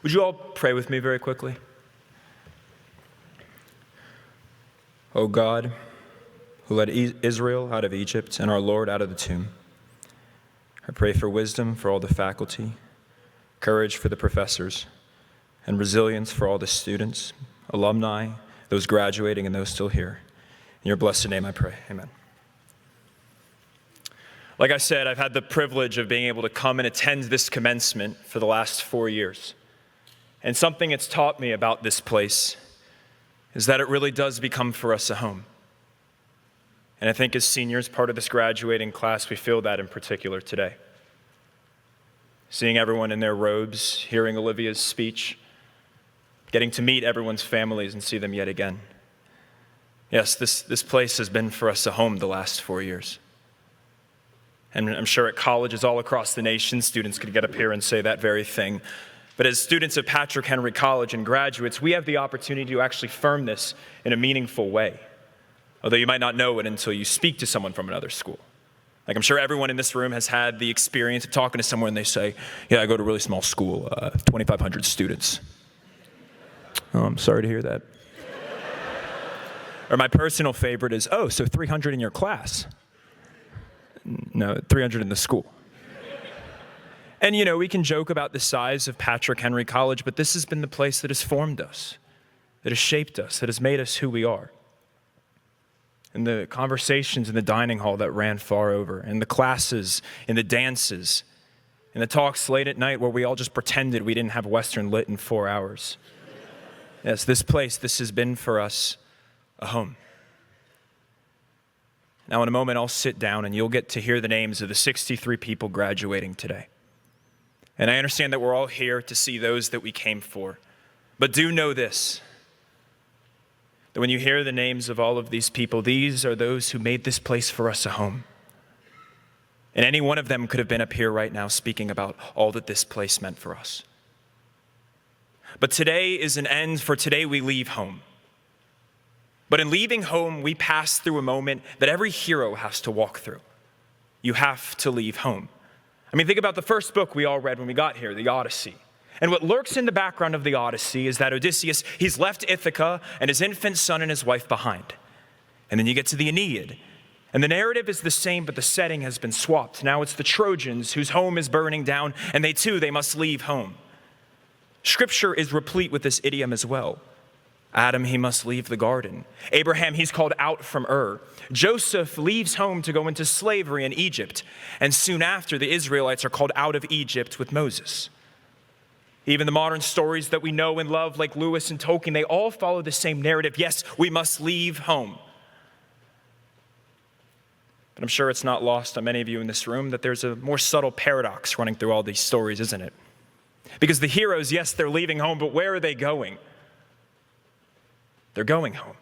Would you all pray with me very quickly? O God, who led Israel out of Egypt and our Lord out of the tomb, I pray for wisdom for all the faculty, courage for the professors, and resilience for all the students, alumni, those graduating, and those still here. In your blessed name I pray, amen. Like I said, I've had the privilege of being able to come and attend this commencement for the last 4 years. And something it's taught me about this place is that it really does become for us a home. And I think as seniors, part of this graduating class, we feel that in particular today. Seeing everyone in their robes, hearing Olivia's speech, getting to meet everyone's families and see them yet again. Yes, this place has been for us a home the last 4 years. And I'm sure at colleges all across the nation, students could get up here and say that very thing. But as students of Patrick Henry College and graduates, we have the opportunity to actually affirm this in a meaningful way. Although you might not know it until you speak to someone from another school. Like I'm sure everyone in this room has had the experience of talking to someone and they say, yeah, I go to a really small school, 2,500 students. Oh, I'm sorry to hear that. Or my personal favorite is, oh, so 300 in your class. No, 300 in the school. And, you know, we can joke about the size of Patrick Henry College, but this has been the place that has formed us, that has shaped us, that has made us who we are. And the conversations in the dining hall that ran far over, and the classes, and the dances, and the talks late at night where we all just pretended we didn't have Western Lit in 4 hours. Yes, this place, this has been for us a home. Now, in a moment, I'll sit down and you'll get to hear the names of the 63 people graduating today. And I understand that we're all here to see those that we came for. But do know this, that when you hear the names of all of these people, these are those who made this place for us a home. And any one of them could have been up here right now speaking about all that this place meant for us. But today is an end, for today we leave home. But in leaving home, we pass through a moment that every hero has to walk through. You have to leave home. I mean, think about the first book we all read when we got here, the Odyssey. And what lurks in the background of the Odyssey is that Odysseus, he's left Ithaca and his infant son and his wife behind. And then you get to the Aeneid. And the narrative is the same, but the setting has been swapped. Now it's the Trojans whose home is burning down, and they must leave home. Scripture is replete with this idiom as well. Adam, he must leave the garden. Abraham, he's called out from Ur. Joseph leaves home to go into slavery in Egypt. And soon after, the Israelites are called out of Egypt with Moses. Even the modern stories that we know and love, like Lewis and Tolkien, they all follow the same narrative. Yes, we must leave home. But I'm sure it's not lost on many of you in this room that there's a more subtle paradox running through all these stories, isn't it? Because the heroes, yes, they're leaving home, but where are they going? They're going home.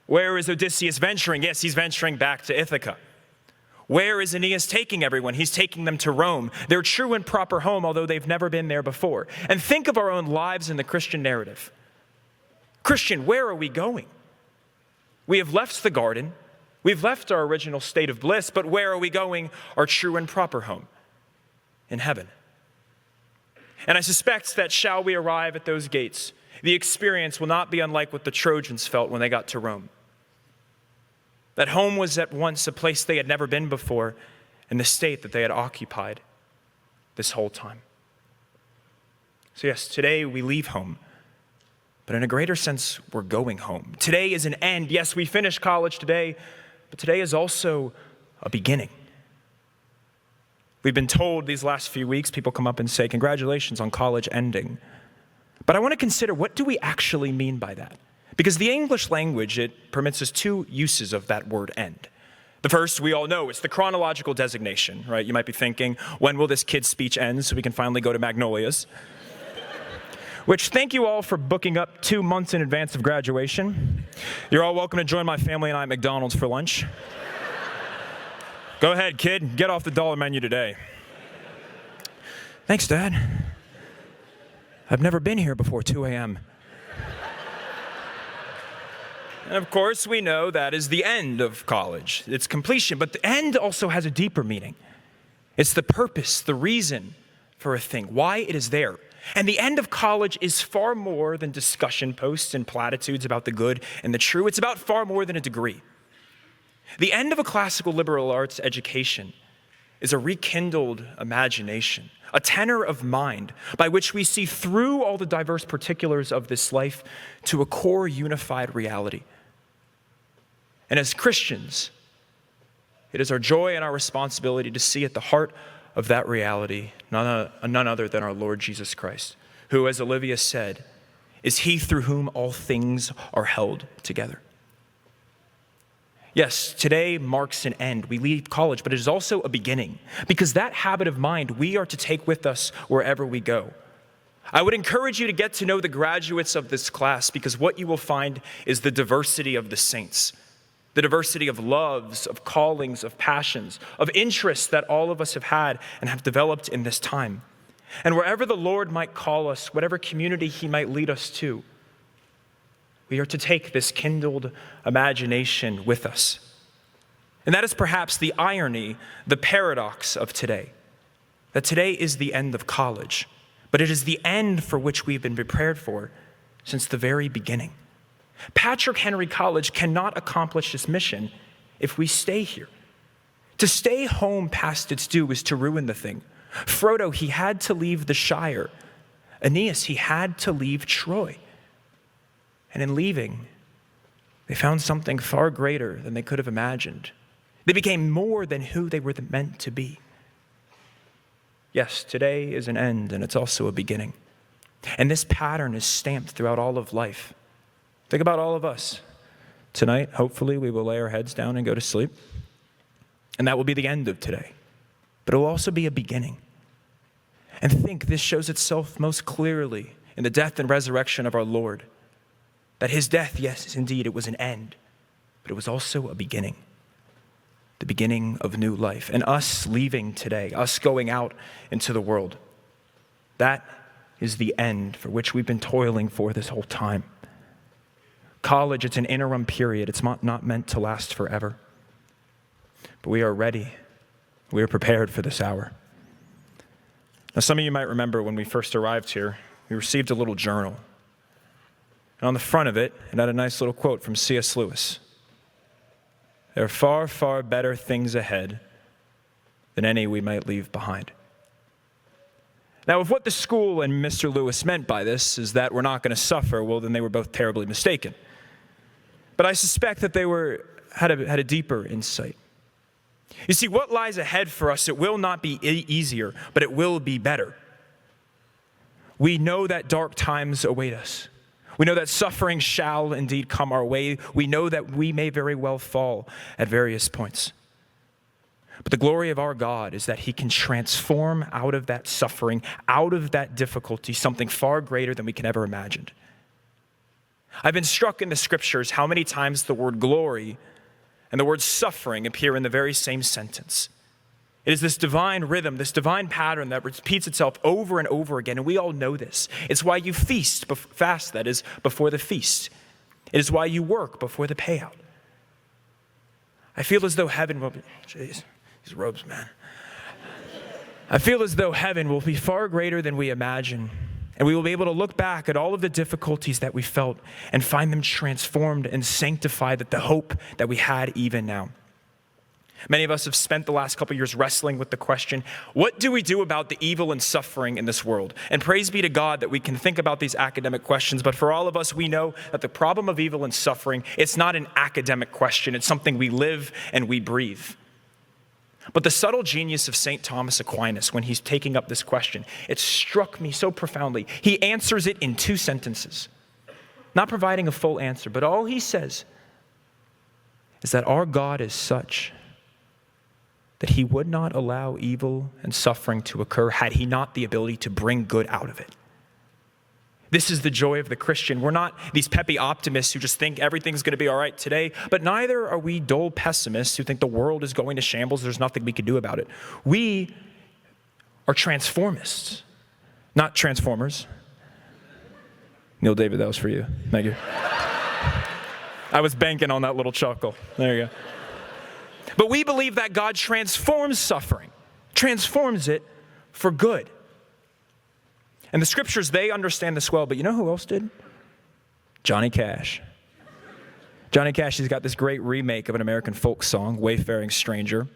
Where is Odysseus venturing? Yes, he's venturing back to Ithaca. Where is Aeneas taking everyone? He's taking them to Rome, their true and proper home, although they've never been there before. And think of our own lives in the Christian narrative. Christian, where are we going? We have left the garden. We've left our original state of bliss, but where are we going? Our true and proper home, in heaven. And I suspect that shall we arrive at those gates, the experience will not be unlike what the Trojans felt when they got to Rome. That home was at once a place they had never been before, and the state that they had occupied this whole time. So yes, today we leave home, but in a greater sense, we're going home. Today is an end. Yes, we finish college today, but today is also a beginning. We've been told these last few weeks, people come up and say, congratulations on college ending. But I want to consider, what do we actually mean by that? Because the English language, it permits us two uses of that word end. The first, we all know, it's the chronological designation, right? You might be thinking, when will this kid's speech end so we can finally go to Magnolias? Which, thank you all for booking up 2 months in advance of graduation. You're all welcome to join my family and I at McDonald's for lunch. Go ahead, kid, get off the dollar menu today. Thanks, Dad. I've never been here before 2 a.m. And of course, we know that is the end of college. It's completion, but the end also has a deeper meaning. It's the purpose, the reason for a thing, why it is there. And the end of college is far more than discussion posts and platitudes about the good and the true. It's about far more than a degree. The end of a classical liberal arts education is a rekindled imagination, a tenor of mind by which we see through all the diverse particulars of this life to a core unified reality. And as Christians, it is our joy and our responsibility to see at the heart of that reality none other than our Lord Jesus Christ, who, as Olivia said, is he through whom all things are held together. Yes, today marks an end. We leave college, but it is also a beginning, because that habit of mind we are to take with us wherever we go. I would encourage you to get to know the graduates of this class, because what you will find is the diversity of the saints, the diversity of loves, of callings, of passions, of interests that all of us have had and have developed in this time. And wherever the Lord might call us, whatever community he might lead us to, we are to take this kindled imagination with us. And that is perhaps the irony, the paradox of today. That today is the end of college, but it is the end for which we've been prepared for since the very beginning. Patrick Henry College cannot accomplish this mission if we stay here. To stay home past its due is to ruin the thing. Frodo, he had to leave the Shire. Aeneas, he had to leave Troy. And in leaving, they found something far greater than they could have imagined. They became more than who they were meant to be. Yes, today is an end, and it's also a beginning. And this pattern is stamped throughout all of life. Think about all of us. Tonight, hopefully, we will lay our heads down and go to sleep. And that will be the end of today. But it will also be a beginning. And think, this shows itself most clearly in the death and resurrection of our Lord. That his death, yes, indeed, it was an end, but it was also a beginning. The beginning of new life. And us leaving today, us going out into the world, that is the end for which we've been toiling for this whole time. College, it's an interim period. It's not meant to last forever. But we are ready. We are prepared for this hour. Now, some of you might remember when we first arrived here, we received a little journal. And on the front of it, it had a nice little quote from C.S. Lewis. There are far, far better things ahead than any we might leave behind. Now, if what the school and Mr. Lewis meant by this is that we're not going to suffer, well, then they were both terribly mistaken. But I suspect that they had a deeper insight. You see, what lies ahead for us, it will not be easier, but it will be better. We know that dark times await us. We know that suffering shall indeed come our way. We know that we may very well fall at various points. But the glory of our God is that he can transform out of that suffering, out of that difficulty, something far greater than we can ever imagine. I've been struck in the scriptures how many times the word glory and the word suffering appear in the very same sentence. It is this divine rhythm, this divine pattern that repeats itself over and over again, and we all know this. It's why you fast, that is, before the feast. It is why you work before the payout. I feel as though heaven will be, jeez, these robes, man. I feel as though heaven will be far greater than we imagine, and we will be able to look back at all of the difficulties that we felt and find them transformed and sanctified at the hope that we had even now. Many of us have spent the last couple of years wrestling with the question, what do we do about the evil and suffering in this world? And praise be to God that we can think about these academic questions, but for all of us, we know that the problem of evil and suffering, it's not an academic question, it's something we live and we breathe. But the subtle genius of St. Thomas Aquinas, when he's taking up this question, it struck me so profoundly. He answers it in 2 sentences, not providing a full answer, but all he says is that our God is such that he would not allow evil and suffering to occur had he not the ability to bring good out of it. This is the joy of the Christian. We're not these peppy optimists who just think everything's going to be all right today, but neither are we dull pessimists who think the world is going to shambles, there's nothing we can do about it. We are transformists, not transformers. Neil David, that was for you. Thank you. I was banking on that little chuckle. There you go. But we believe that God transforms suffering, transforms it for good. And the scriptures, they understand this well, but you know who else did? Johnny Cash. Johnny Cash, he's got this great remake of an American folk song, Wayfaring Stranger.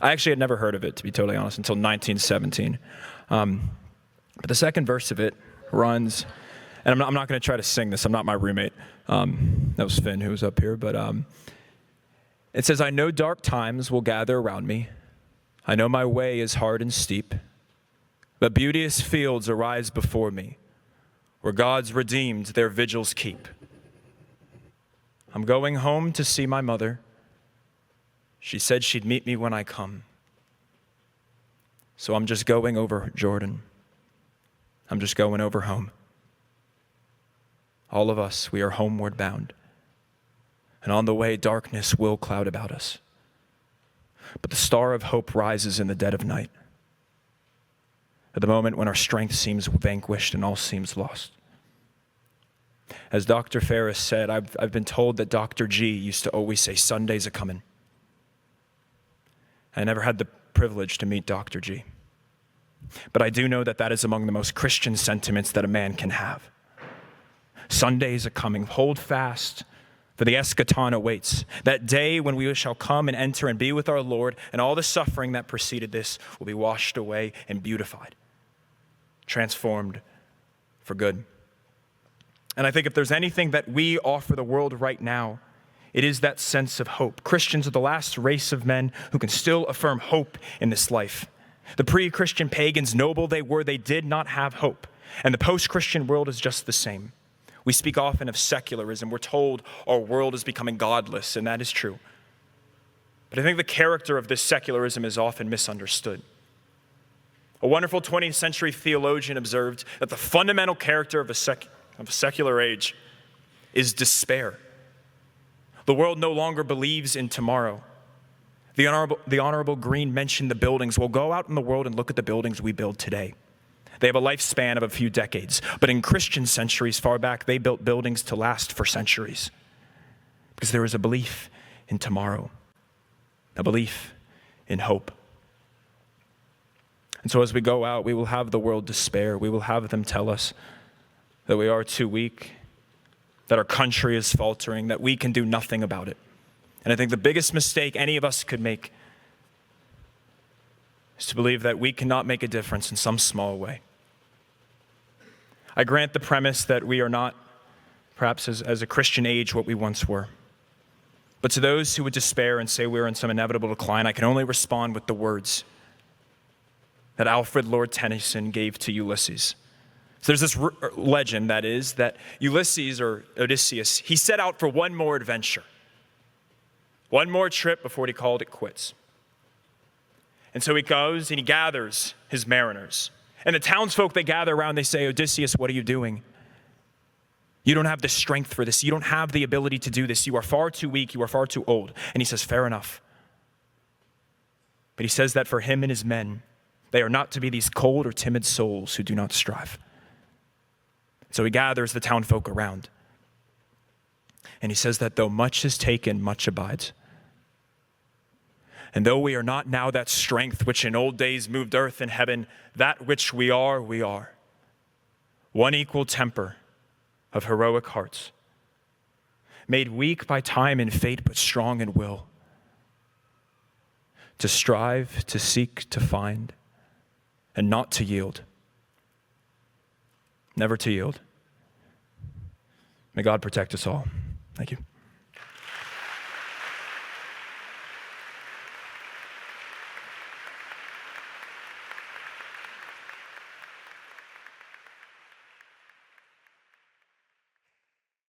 I actually had never heard of it, to be totally honest, until 1917. But the second verse of it runs, and I'm not going to try to sing this. I'm not my roommate. That was Finn who was up here. But it says, I know dark times will gather around me. I know my way is hard and steep. But beauteous fields arise before me, where God's redeemed their vigils keep. I'm going home to see my mother. She said she'd meet me when I come. So I'm just going over Jordan. I'm just going over home. All of us, we are homeward bound. And on the way, darkness will cloud about us. But the star of hope rises in the dead of night, at the moment when our strength seems vanquished and all seems lost. As Dr. Ferris said, I've been told that Dr. G used to always say, Sunday's a-comin'. I never had the privilege to meet Dr. G. But I do know that that is among the most Christian sentiments that a man can have. Sunday's a-coming. Hold fast, for the eschaton awaits. That day when we shall come and enter and be with our Lord, and all the suffering that preceded this will be washed away and beautified, transformed for good. And I think if there's anything that we offer the world right now, it is that sense of hope. Christians are the last race of men who can still affirm hope in this life. The pre-Christian pagans, noble they were, they did not have hope. And the post-Christian world is just the same. We speak often of secularism. We're told our world is becoming godless, and that is true. But I think the character of this secularism is often misunderstood. A wonderful 20th century theologian observed that the fundamental character of a secular age is despair. The world no longer believes in tomorrow. The Honorable Green mentioned the buildings. Well, go out in the world and look at the buildings we build today. They have a lifespan of a few decades. But in Christian centuries far back, they built buildings to last for centuries. Because there is a belief in tomorrow, a belief in hope. And so as we go out, we will have the world despair. We will have them tell us that we are too weak, that our country is faltering, that we can do nothing about it. And I think the biggest mistake any of us could make is to believe that we cannot make a difference in some small way. I grant the premise that we are not, perhaps as a Christian age, what we once were. But to those who would despair and say we're in some inevitable decline, I can only respond with the words that Alfred Lord Tennyson gave to Ulysses. So there's this legend that Ulysses, or Odysseus, he set out for one more adventure, one more trip before he called it quits. And so he goes and he gathers his mariners. And the townsfolk, they gather around, they say, Odysseus, what are you doing? You don't have the strength for this. You don't have the ability to do this. You are far too weak. You are far too old. And he says, fair enough. But he says that for him and his men, they are not to be these cold or timid souls who do not strive. So he gathers the townfolk around. And he says that though much is taken, much abides. And though we are not now that strength which in old days moved earth and heaven, that which we are, we are. One equal temper of heroic hearts, made weak by time and fate, but strong in will. To strive, to seek, to find, and not to yield. Never to yield. May God protect us all. Thank you.